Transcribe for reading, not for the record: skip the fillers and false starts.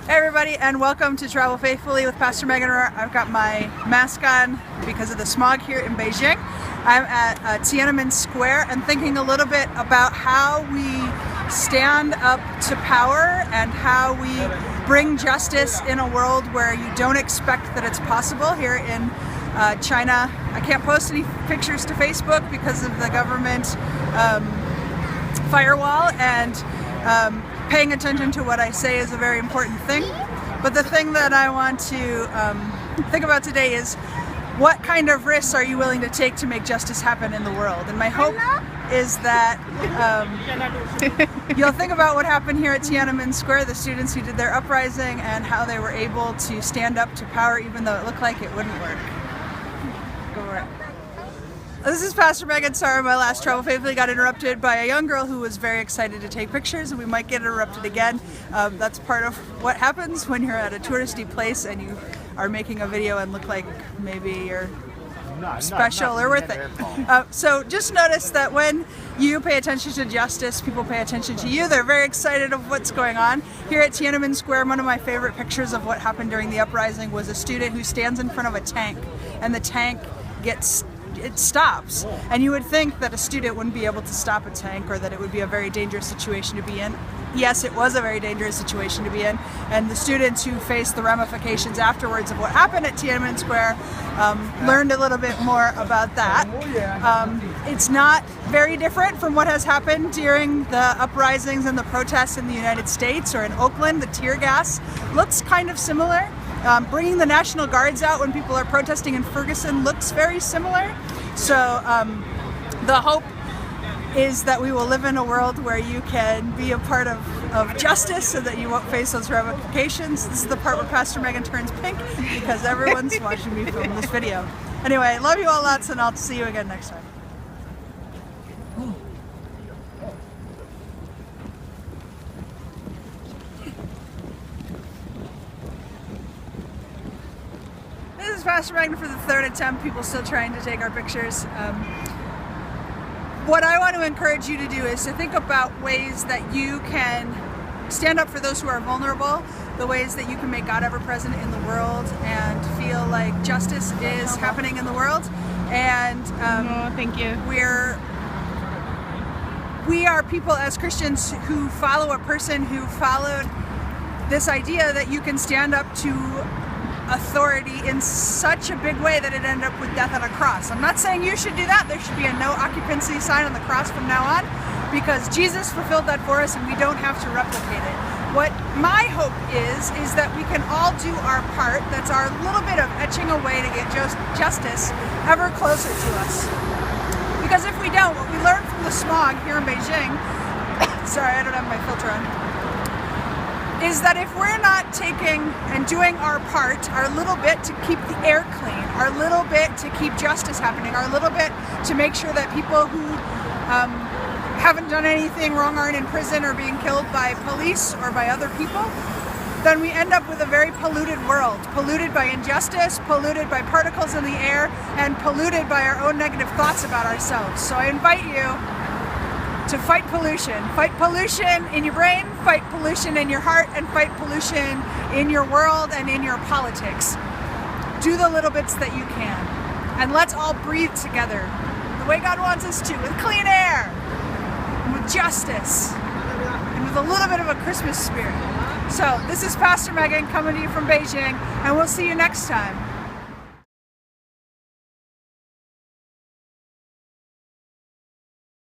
Hey everybody, and welcome to Travel Faithfully with Pastor Megan. I've got my mask on because of the smog here in Beijing. I'm at Tiananmen Square and thinking a little bit about how we stand up to power and how we bring justice in a world where you don't expect that it's possible. Here in China, I can't post any pictures to Facebook because of the government firewall, and paying attention to what I say is a very important thing. But the thing that I want to think about today is, what kind of risks are you willing to take to make justice happen in the world? And my hope is that you'll think about what happened here at Tiananmen Square, the students who did their uprising, and how they were able to stand up to power even though it looked like it wouldn't work. Go for it. This is Pastor Megan. Sorry, my last Travel Faithfully got interrupted by a young girl who was very excited to take pictures, and we might get interrupted again. That's part of what happens when you're at a touristy place and you are making a video and look like maybe you're special or worth it. So just notice that when you pay attention to justice, people pay attention to you. They're very excited of what's going on. Here at Tiananmen Square, one of my favorite pictures of what happened during the uprising was a student who stands in front of a tank, and the tank it stops. And you would think that a student wouldn't be able to stop a tank, or that it would be a very dangerous situation to be in. Yes, it was a very dangerous situation to be in, and the students who faced the ramifications afterwards of what happened at Tiananmen Square learned a little bit more about that. It's not very different from what has happened during the uprisings and the protests in the United States or in Oakland. The tear gas looks kind of similar. Bringing the National Guards out when people are protesting in Ferguson looks very similar. So the hope is that we will live in a world where you can be a part of justice so that you won't face those ramifications. This is the part where Pastor Megan turns pink because everyone's watching me film this video. Anyway, love you all lots, and I'll see you again next time. This is Pastor Megan for the third attempt. People still trying to take our pictures. What I want to encourage you to do is to think about ways that you can stand up for those who are vulnerable, the ways that you can make God ever present in the world and feel like justice is happening in the world. And thank you. We are people as Christians who follow a person who followed this idea that you can stand up to authority in such a big way that it ended up with death on a cross. I'm not saying you should do that. There should be a no occupancy sign on the cross from now on, because Jesus fulfilled that for us and we don't have to replicate it. What my hope is that we can all do our part. That's our little bit of etching away to get justice ever closer to us. Because if we don't, what we learned from the smog here in Beijing, sorry, I don't have my filter on, is that if we're not taking and doing our part, our little bit to keep the air clean, our little bit to keep justice happening, our little bit to make sure that people who haven't done anything wrong aren't in prison or being killed by police or by other people, then we end up with a very polluted world, polluted by injustice, polluted by particles in the air, and polluted by our own negative thoughts about ourselves. So I invite you to fight pollution. Fight pollution in your brain, fight pollution in your heart, and fight pollution in your world and in your politics. Do the little bits that you can. And let's all breathe together the way God wants us to, with clean air, and with justice, and with a little bit of a Christmas spirit. So this is Pastor Megan coming to you from Beijing, and we'll see you next time.